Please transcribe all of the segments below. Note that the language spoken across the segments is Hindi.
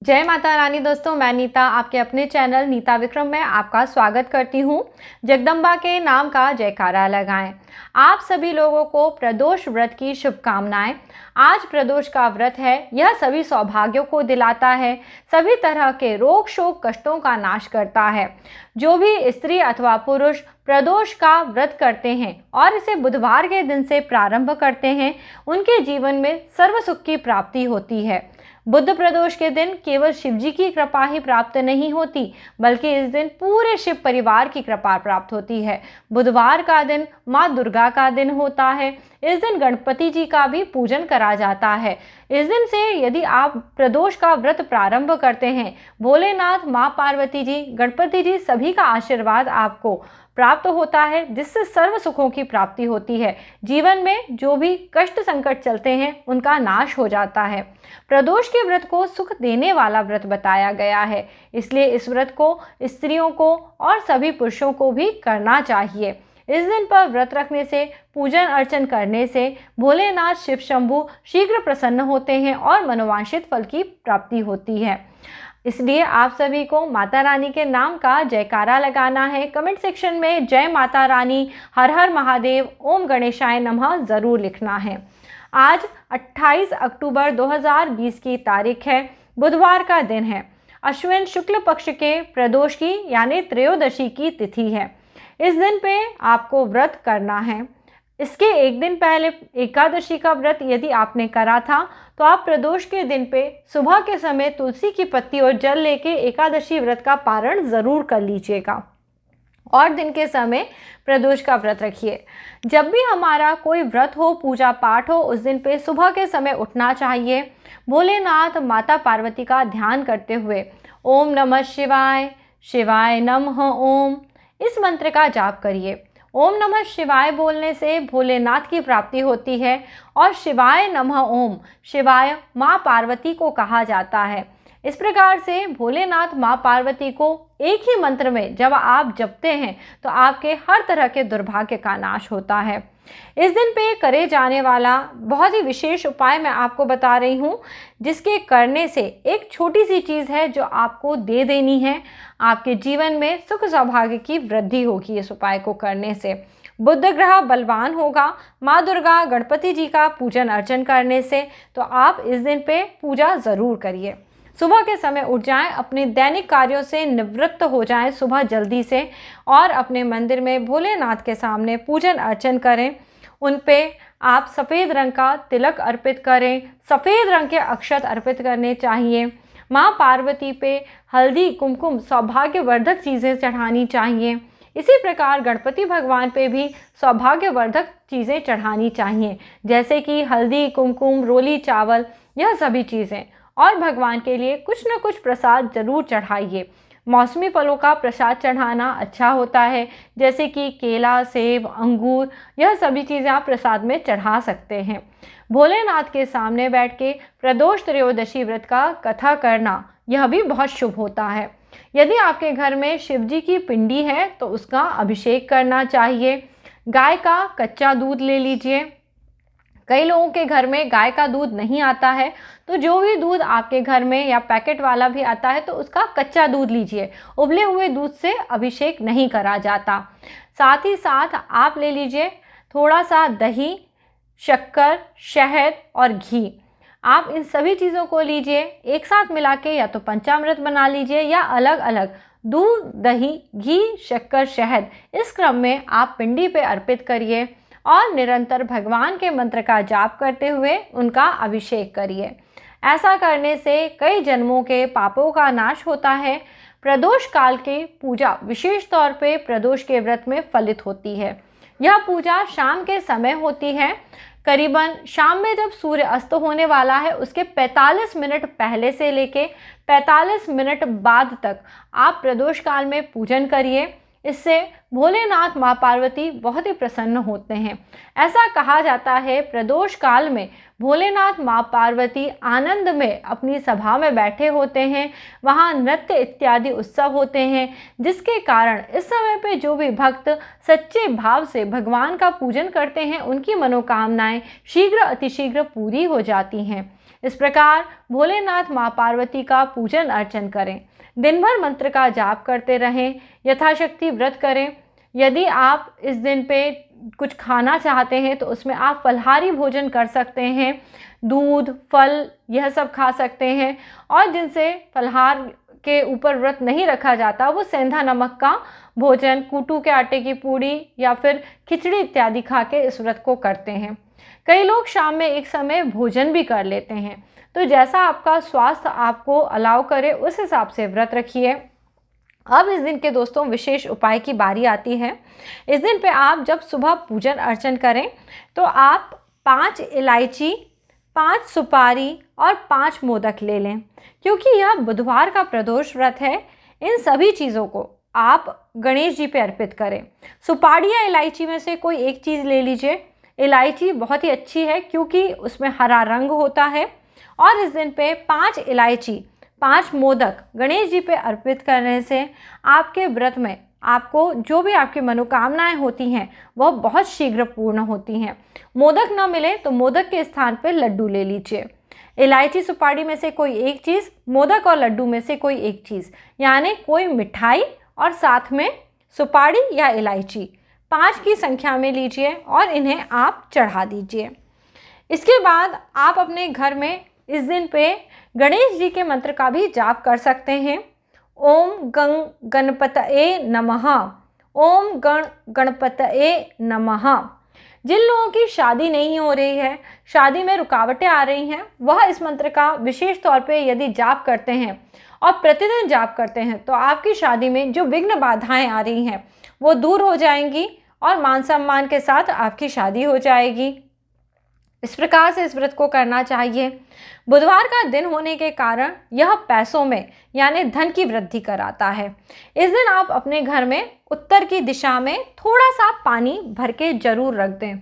जय माता रानी। दोस्तों, मैं नीता आपके अपने चैनल नीता विक्रम में आपका स्वागत करती हूँ। जगदम्बा के नाम का जयकारा लगाएं। आप सभी लोगों को प्रदोष व्रत की शुभकामनाएं। आज प्रदोष का व्रत है। यह सभी सौभाग्यों को दिलाता है, सभी तरह के रोग शोक कष्टों का नाश करता है। जो भी स्त्री अथवा पुरुष प्रदोष का व्रत करते हैं और इसे बुधवार के दिन से प्रारंभ करते हैं, उनके जीवन में सर्व सुख की प्राप्ति होती है। बुध प्रदोष के दिन केवल शिव जी की कृपा ही प्राप्त नहीं होती, बल्कि इस दिन पूरे शिव परिवार की कृपा प्राप्त होती है। बुधवार का दिन माँ दुर्गा का दिन होता है। इस दिन गणपति जी का भी पूजन करा जाता है। इस दिन से यदि आप प्रदोष का व्रत प्रारंभ करते हैं, भोलेनाथ, माँ पार्वती जी, गणपति जी सभी का आशीर्वाद आपको प्राप्त होता है, जिससे सर्व सुखों की प्राप्ति होती है। जीवन में जो भी कष्ट संकट चलते हैं उनका नाश हो जाता है। प्रदोष के व्रत को सुख देने वाला व्रत बताया गया है, इसलिए इस व्रत को स्त्रियों को और सभी पुरुषों को भी करना चाहिए। इस दिन पर व्रत रखने से, पूजन अर्चन करने से भोलेनाथ शिव शंभु शीघ्र प्रसन्न होते हैं और मनोवांछित फल की प्राप्ति होती है। इसलिए आप सभी को माता रानी के नाम का जयकारा लगाना है। कमेंट सेक्शन में जय माता रानी, हर हर महादेव, ओम गणेशाय नमः ज़रूर लिखना है। आज 28 अक्टूबर 2020 की तारीख है। बुधवार का दिन है। अश्विन शुक्ल पक्ष के प्रदोष की यानी त्रयोदशी की तिथि है। इस दिन पे आपको व्रत करना है। इसके एक दिन पहले एकादशी का व्रत यदि आपने करा था, तो आप प्रदोष के दिन पे सुबह के समय तुलसी की पत्ती और जल लेके एकादशी व्रत का पारण ज़रूर कर लीजिएगा और दिन के समय प्रदोष का व्रत रखिए। जब भी हमारा कोई व्रत हो, पूजा पाठ हो, उस दिन पे सुबह के समय उठना चाहिए। भोलेनाथ, माता पार्वती का ध्यान करते हुए ओम नमः शिवाय, शिवाय नमः ओम, इस मंत्र का जाप करिए। ओम नमः शिवाय बोलने से भोलेनाथ की प्राप्ति होती है और शिवाय नमः ओम, शिवाय माँ पार्वती को कहा जाता है। इस प्रकार से भोलेनाथ, माँ पार्वती को एक ही मंत्र में जब आप जपते हैं तो आपके हर तरह के दुर्भाग्य का नाश होता है। इस दिन पे करे जाने वाला बहुत ही विशेष उपाय मैं आपको बता रही हूँ, जिसके करने से एक छोटी सी चीज़ है जो आपको दे देनी है। आपके जीवन में सुख सौभाग्य की वृद्धि होगी इस उपाय को करने से। बुध ग्रह बलवान होगा, माँ दुर्गा, गणपति जी का पूजन अर्चन करने से, तो आप इस दिन पे पूजा ज़रूर करिए। सुबह के समय उठ जाएं, अपने दैनिक कार्यों से निवृत्त हो जाएं सुबह जल्दी से और अपने मंदिर में भोलेनाथ के सामने पूजन अर्चन करें। उन पे आप सफ़ेद रंग का तिलक अर्पित करें, सफ़ेद रंग के अक्षत अर्पित करने चाहिए। माँ पार्वती पे हल्दी, कुमकुम, सौभाग्यवर्धक चीज़ें चढ़ानी चाहिए। इसी प्रकार गणपति भगवान पे भी सौभाग्यवर्धक चीज़ें चढ़ानी चाहिए, जैसे कि हल्दी, कुमकुम, रोली चावल, यह सभी चीज़ें। और भगवान के लिए कुछ न कुछ प्रसाद जरूर चढ़ाइए। मौसमी फलों का प्रसाद चढ़ाना अच्छा होता है, जैसे कि केला, सेब, अंगूर, यह सभी चीज़ें आप प्रसाद में चढ़ा सकते हैं। भोलेनाथ के सामने बैठ के प्रदोष त्रयोदशी व्रत का कथा करना यह भी बहुत शुभ होता है। यदि आपके घर में शिव जी की पिंडी है तो उसका अभिषेक करना चाहिए। गाय का कच्चा दूध ले लीजिए। कई लोगों के घर में गाय का दूध नहीं आता है, तो जो भी दूध आपके घर में या पैकेट वाला भी आता है तो उसका कच्चा दूध लीजिए। उबले हुए दूध से अभिषेक नहीं करा जाता। साथ ही साथ आप ले लीजिए थोड़ा सा दही, शक्कर, शहद और घी। आप इन सभी चीज़ों को लीजिए, एक साथ मिला के या तो पंचामृत बना लीजिए या अलग अलग दूध, दही, घी, शक्कर, शहद, इस क्रम में आप पिंडी पे अर्पित करिए और निरंतर भगवान के मंत्र का जाप करते हुए उनका अभिषेक करिए। ऐसा करने से कई जन्मों के पापों का नाश होता है। प्रदोष काल की पूजा विशेष तौर पे प्रदोष के व्रत में फलित होती है। यह पूजा शाम के समय होती है। करीबन शाम में जब सूर्य अस्त होने वाला है, उसके 45 मिनट पहले से लेके 45 मिनट बाद तक आप प्रदोष काल में पूजन करिए। इससे भोलेनाथ, माँ पार्वती बहुत ही प्रसन्न होते हैं। ऐसा कहा जाता है प्रदोष काल में भोलेनाथ, माँ पार्वती आनंद में अपनी सभा में बैठे होते हैं। वहाँ नृत्य इत्यादि उत्सव होते हैं, जिसके कारण इस समय पे जो भी भक्त सच्चे भाव से भगवान का पूजन करते हैं, उनकी मनोकामनाएं शीघ्र अतिशीघ्र पूरी हो जाती हैं। इस प्रकार भोलेनाथ माँ पार्वती का पूजन अर्चन करें। दिन भर मंत्र का जाप करते रहें, यथाशक्ति व्रत करें। यदि आप इस दिन पे कुछ खाना चाहते हैं तो उसमें आप फलाहारी भोजन कर सकते हैं, दूध, फल यह सब खा सकते हैं। और जिनसे फलाहार के ऊपर व्रत नहीं रखा जाता वो सेंधा नमक का भोजन, कूटू के आटे की पूड़ी या फिर खिचड़ी इत्यादि खा के इस व्रत को करते हैं। कई लोग शाम में एक समय भोजन भी कर लेते हैं। तो जैसा आपका स्वास्थ्य आपको अलाउ करे उस हिसाब से व्रत रखिए। अब इस दिन के दोस्तों विशेष उपाय की बारी आती है। इस दिन पे आप जब सुबह पूजन अर्चन करें तो आप 5 इलायची, 5 सुपारी और 5 मोदक ले लें। क्योंकि यह बुधवार का प्रदोष व्रत है, इन सभी चीज़ों को आप गणेश जी पे अर्पित करें। सुपारी या इलायची में से कोई एक चीज़ ले लीजिए। इलायची बहुत ही अच्छी है क्योंकि उसमें हरा रंग होता है। और इस दिन पे 5 इलायची, 5 मोदक गणेश जी पे अर्पित करने से आपके व्रत में आपको जो भी आपकी मनोकामनाएं होती हैं वह बहुत शीघ्र पूर्ण होती हैं। मोदक न मिले तो मोदक के स्थान पे लड्डू ले लीजिए। इलायची सुपारी में से कोई एक चीज़, मोदक और लड्डू में से कोई एक चीज़, यानी कोई मिठाई और साथ में सुपारी या इलायची 5 की संख्या में लीजिए और इन्हें आप चढ़ा दीजिए। इसके बाद आप अपने घर में इस दिन पे गणेश जी के मंत्र का भी जाप कर सकते हैं। ओम गं गणपतये नमः, ओम गण गणपतये नमः। जिन लोगों की शादी नहीं हो रही है, शादी में रुकावटें आ रही हैं, वह इस मंत्र का विशेष तौर पे यदि जाप करते हैं और प्रतिदिन जाप करते हैं तो आपकी शादी में जो विघ्न बाधाएं आ रही हैं वो दूर हो जाएंगी और मान सम्मान के साथ आपकी शादी हो जाएगी। इस प्रकार से इस व्रत को करना चाहिए। बुधवार का दिन होने के कारण यह पैसों में यानी धन की वृद्धि कराता है। इस दिन आप अपने घर में उत्तर की दिशा में थोड़ा सा पानी भर के जरूर रख दें।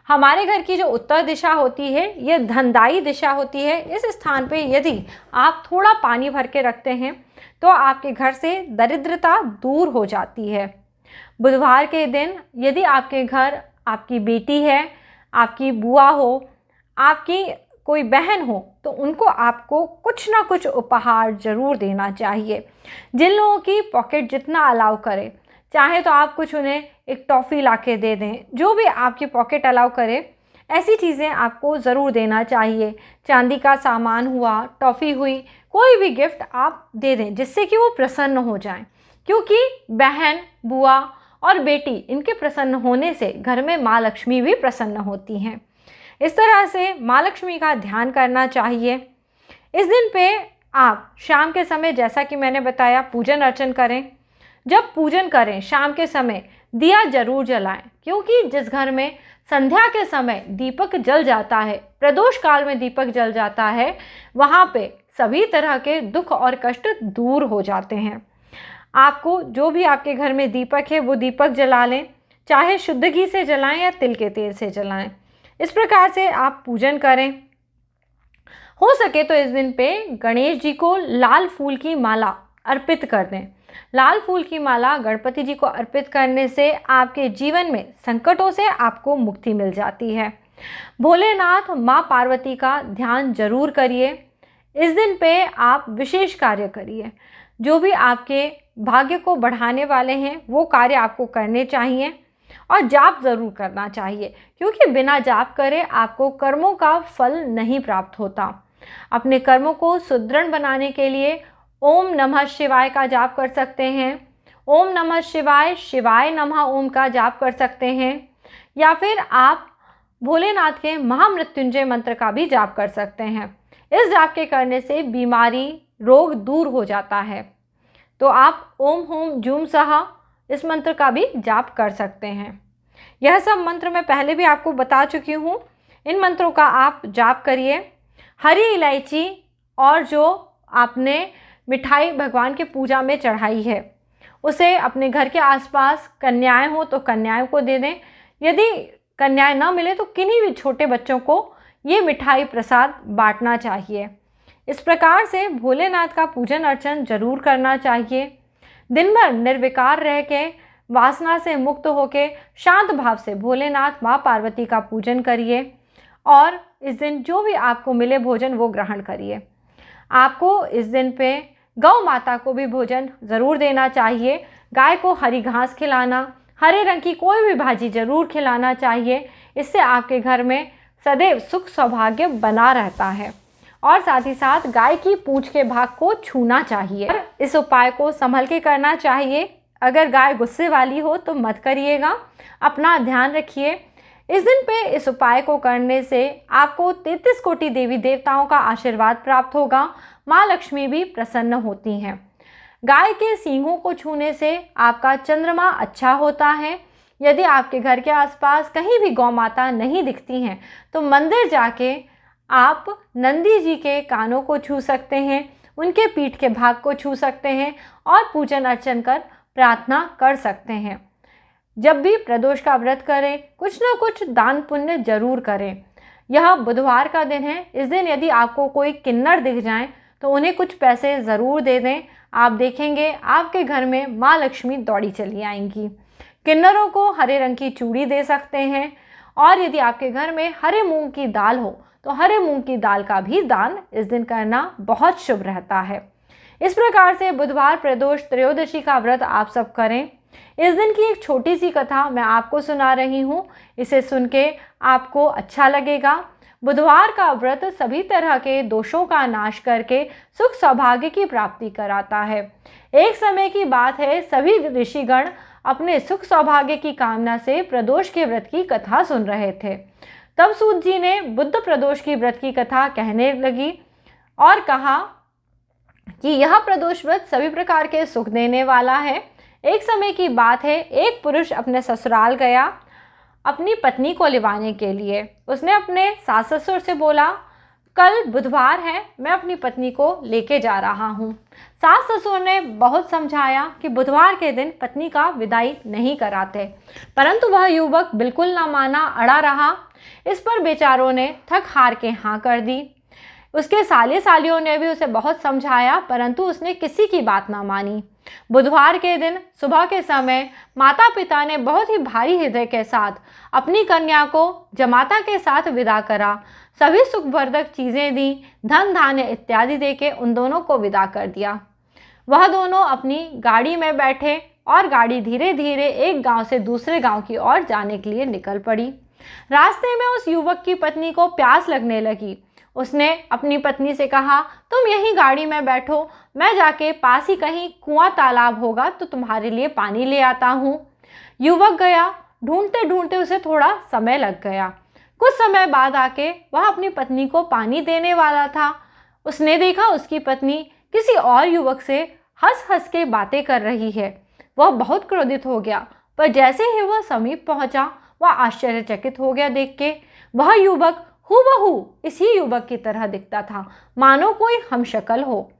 हमारे घर की जो उत्तर दिशा होती है ये धनदायी दिशा होती है। इस स्थान पे यदि आप थोड़ा पानी भर के रखते हैं तो आपके घर से दरिद्रता दूर हो जाती है। बुधवार के दिन यदि आपके घर आपकी बेटी है, आपकी बुआ हो, आपकी कोई बहन हो तो उनको आपको कुछ ना कुछ उपहार ज़रूर देना चाहिए। जिन लोगों की पॉकेट जितना अलाउ करे, चाहे तो आप कुछ उन्हें एक टॉफ़ी ला के दे दें, जो भी आपकी पॉकेट अलाउ करे ऐसी चीज़ें आपको ज़रूर देना चाहिए। चांदी का सामान हुआ, टॉफ़ी हुई, कोई भी गिफ्ट आप दे दें जिससे कि वो प्रसन्न हो जाएं। क्योंकि बहन, बुआ और बेटी इनके प्रसन्न होने से घर में माँ लक्ष्मी भी प्रसन्न होती हैं। इस तरह से माँ लक्ष्मी का ध्यान करना चाहिए। इस दिन पे आप शाम के समय जैसा कि मैंने बताया पूजन अर्चन करें। जब पूजन करें शाम के समय दिया जरूर जलाएं, क्योंकि जिस घर में संध्या के समय दीपक जल जाता है, प्रदोष काल में दीपक जल जाता है, वहाँ पे सभी तरह के दुख और कष्ट दूर हो जाते हैं। आपको जो भी आपके घर में दीपक है वो दीपक जला लें, चाहे शुद्ध घी से जलाएं या तिल के तेल से जलाएं। इस प्रकार से आप पूजन करें। हो सके तो इस दिन पे गणेश जी को लाल फूल की माला अर्पित कर दें। लाल फूल की माला गणपति जी को अर्पित करने से आपके जीवन में संकटों से आपको मुक्ति मिल जाती है। भोलेनाथ माँ पार्वती का ध्यान जरूर करिए। इस दिन पे आप विशेष कार्य करिए। जो भी आपके भाग्य को बढ़ाने वाले हैं वो कार्य आपको करने चाहिए और जाप ज़रूर करना चाहिए, क्योंकि बिना जाप करे आपको कर्मों का फल नहीं प्राप्त होता। अपने कर्मों को सुदृढ़ बनाने के लिए ओम नमः शिवाय का जाप कर सकते हैं। ओम नमः शिवाय, शिवाय नमः ओम का जाप कर सकते हैं, या फिर आप भोलेनाथ के महामृत्युंजय मंत्र का भी जाप कर सकते हैं। इस जाप के करने से बीमारी, रोग दूर हो जाता है। तो आप ओम होम जूम सहा इस मंत्र का भी जाप कर सकते हैं। यह सब मंत्र मैं पहले भी आपको बता चुकी हूँ। इन मंत्रों का आप जाप करिए। हरी इलायची और जो आपने मिठाई भगवान के पूजा में चढ़ाई है उसे अपने घर के आसपास कन्याएं हो तो कन्याओं को दे दें। यदि कन्याएं ना मिले तो किन्हीं भी छोटे बच्चों को ये मिठाई प्रसाद बांटना चाहिए। इस प्रकार से भोलेनाथ का पूजन अर्चन जरूर करना चाहिए। दिन भर निर्विकार रह के, वासना से मुक्त होके शांत भाव से भोलेनाथ माँ पार्वती का पूजन करिए और इस दिन जो भी आपको मिले भोजन वो ग्रहण करिए। आपको इस दिन पे गौ माता को भी भोजन ज़रूर देना चाहिए। गाय को हरी घास खिलाना, हरे रंग की कोई भी भाजी ज़रूर खिलाना चाहिए। इससे आपके घर में सदैव सुख सौभाग्य बना रहता है। और साथ ही साथ गाय की पूंछ के भाग को छूना चाहिए। इस उपाय को संभल के करना चाहिए। अगर गाय गुस्से वाली हो तो मत करिएगा, अपना ध्यान रखिए। इस दिन पे इस उपाय को करने से आपको 33 कोटि देवी देवताओं का आशीर्वाद प्राप्त होगा। माँ लक्ष्मी भी प्रसन्न होती हैं। गाय के सींगों को छूने से आपका चंद्रमा अच्छा होता है। यदि आपके घर के आसपास कहीं भी गौ माता नहीं दिखती हैं तो मंदिर जाके आप नंदी जी के कानों को छू सकते हैं, उनके पीठ के भाग को छू सकते हैं और पूजन अर्चन कर प्रार्थना कर सकते हैं। जब भी प्रदोष का व्रत करें, कुछ न कुछ दान पुण्य जरूर करें। यह बुधवार का दिन है। इस दिन यदि आपको कोई किन्नर दिख जाए तो उन्हें कुछ पैसे ज़रूर दे दें। आप देखेंगे आपके घर में माँ लक्ष्मी दौड़ी चली आएंगी। किन्नरों को हरे रंग की चूड़ी दे सकते हैं। और यदि आपके घर में हरे मूंग की दाल हो तो हरे मूंग की दाल का भी दान इस दिन करना बहुत शुभ रहता है। इस प्रकार से बुधवार प्रदोष त्रयोदशी का व्रत आप सब करें। इस दिन की एक छोटी सी कथा मैं आपको सुना रही हूँ, इसे सुन के आपको अच्छा लगेगा। बुधवार का व्रत सभी तरह के दोषों का नाश करके सुख सौभाग्य की प्राप्ति कराता है। एक समय की बात है, सभी ऋषिगण अपने सुख सौभाग्य की कामना से प्रदोष के व्रत की कथा सुन रहे थे। तब सूत जी ने बुद्ध प्रदोष की व्रत की कथा कहने लगी और कहा कि यह प्रदोष व्रत सभी प्रकार के सुख देने वाला है। एक समय की बात है, एक पुरुष अपने ससुराल गया अपनी पत्नी को लिवाने के लिए। उसने अपने सास ससुर से बोला, कल बुधवार है, मैं अपनी पत्नी को लेके जा रहा हूँ। सास ससुर ने बहुत समझाया कि बुधवार के दिन पत्नी का विदाई नहीं कराते, परंतु वह युवक बिल्कुल ना माना, अड़ा रहा। इस पर बेचारों ने थक हार के हाँ कर दी। उसके साले सालियों ने भी उसे बहुत समझाया, परंतु उसने किसी की बात ना मानी। बुधवार के दिन सुबह के समय माता पिता ने बहुत ही भारी हृदय के साथ अपनी कन्या को जमाता के साथ विदा करा। सभी सुखवर्धक चीज़ें दी, धन धान्य इत्यादि देके उन दोनों को विदा कर दिया। वह दोनों अपनी गाड़ी में बैठे और गाड़ी धीरे धीरे एक गांव से दूसरे गांव की ओर जाने के लिए निकल पड़ी। रास्ते में उस युवक की पत्नी को प्यास लगने लगी। उसने अपनी पत्नी से कहा, तुम यहीं गाड़ी में बैठो, मैं जाके पास ही कहीं कुआं तालाब होगा तो तुम्हारे लिए पानी ले आता हूँ। युवक गया, ढूंढते ढूंढते उसे थोड़ा समय लग गया। कुछ समय बाद आके वह अपनी पत्नी को पानी देने वाला था। उसने देखा उसकी पत्नी किसी और युवक से हंस हंस के बातें कर रही है। वह बहुत क्रोधित हो गया, पर जैसे ही वह समीप पहुंचा वह आश्चर्यचकित हो गया देख के। वह युवक हूबहू इसी युवक की तरह दिखता था, मानो कोई हमशक्ल हो।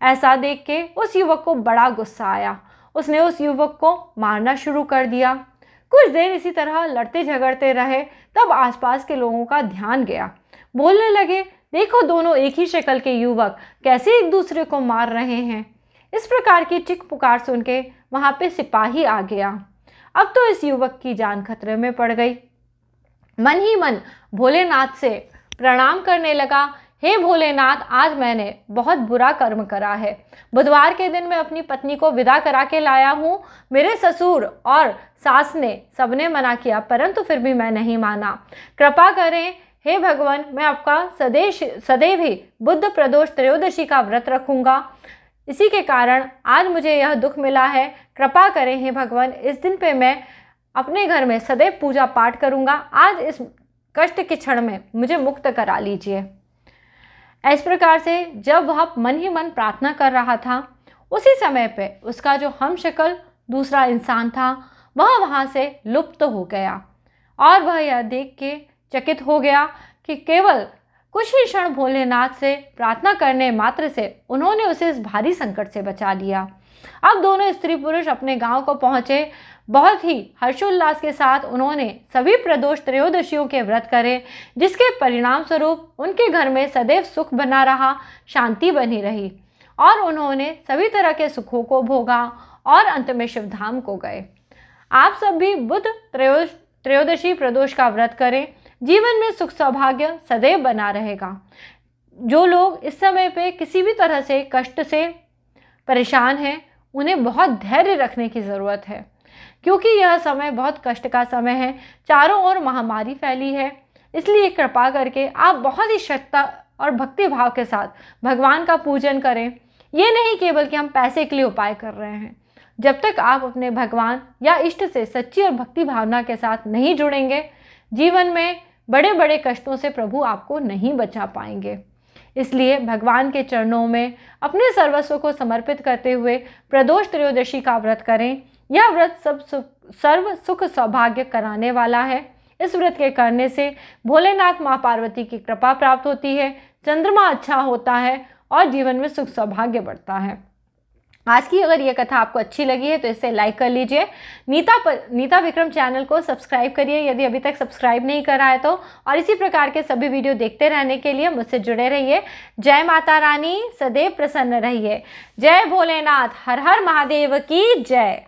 ऐसा देख के उस युवक को बड़ा गुस्सा आया। उसने उस युवक को मारना शुरू कर दिया। कुछ देर इसी तरह लड़ते झगड़ते रहे। तब आसपास के लोगों का ध्यान गया। बोलने लगे, देखो दोनों एक ही शक्ल के युवक कैसे एक दूसरे को मार रहे हैं। इस प्रकार की चिक पुकार सुन के वहां पे सिपाही आ गया। अब तो इस युवक की जान खतरे में पड़ गई। मन ही मन भोलेनाथ से प्रणाम करने लगा, हे भोलेनाथ, आज मैंने बहुत बुरा कर्म करा है। बुधवार के दिन मैं अपनी पत्नी को विदा करा के लाया हूँ। मेरे ससुर और सास ने सबने मना किया, परंतु फिर भी मैं नहीं माना। कृपा करें हे भगवान, मैं आपका सदैव ही बुद्ध प्रदोष त्रयोदशी का व्रत रखूँगा। इसी के कारण आज मुझे यह दुख मिला है। कृपा करें हे भगवान, इस दिन पे मैं अपने घर में सदैव पूजा पाठ करूँगा। आज इस कष्ट के क्षण में मुझे मुक्त करा लीजिए। इस प्रकार से जब वह मन ही मन प्रार्थना कर रहा था, उसी समय पे उसका जो हमशक्ल दूसरा इंसान था वह वहाँ से लुप्त हो गया। और वह यह देख के चकित हो गया कि केवल कुछ ही क्षण भोलेनाथ से प्रार्थना करने मात्र से उन्होंने उसे इस भारी संकट से बचा लिया। अब दोनों स्त्री पुरुष अपने गांव को पहुँचे। बहुत ही हर्षोल्लास के साथ उन्होंने सभी प्रदोष त्रयोदशियों के व्रत करे, जिसके परिणाम स्वरूप उनके घर में सदैव सुख बना रहा, शांति बनी रही और उन्होंने सभी तरह के सुखों को भोगा और अंत में शिवधाम को गए। आप सब भी बुद्ध त्रयोदशी प्रदोष का व्रत करें। जीवन में सुख सौभाग्य सदैव बना रहेगा। जो लोग इस समय पे किसी भी तरह से कष्ट से परेशान हैं, उन्हें बहुत धैर्य रखने की ज़रूरत है, क्योंकि यह समय बहुत कष्ट का समय है। चारों ओर महामारी फैली है, इसलिए कृपा करके आप बहुत ही श्रद्धा और भक्ति भाव के साथ भगवान का पूजन करें। ये नहीं केवल कि हम पैसे के लिए उपाय कर रहे हैं। जब तक आप अपने भगवान या इष्ट से सच्ची और भक्ति भावना के साथ नहीं जुड़ेंगे, जीवन में बड़े बड़े कष्टों से प्रभु आपको नहीं बचा पाएंगे। इसलिए भगवान के चरणों में अपने सर्वस्व को समर्पित करते हुए प्रदोष त्रयोदशी का व्रत करें। यह व्रत सर्व सुख सौभाग्य कराने वाला है। इस व्रत के करने से भोलेनाथ माँ पार्वती की कृपा प्राप्त होती है, चंद्रमा अच्छा होता है और जीवन में सुख सौभाग्य बढ़ता है। आज की अगर ये कथा आपको अच्छी लगी है तो इसे लाइक कर लीजिए। नीता विक्रम चैनल को सब्सक्राइब करिए यदि अभी तक सब्सक्राइब नहीं करा है तो, और इसी प्रकार के सभी वीडियो देखते रहने के लिए मुझसे जुड़े रहिए। जय माता रानी, सदैव प्रसन्न रहिए। जय भोलेनाथ, हर हर महादेव की जय।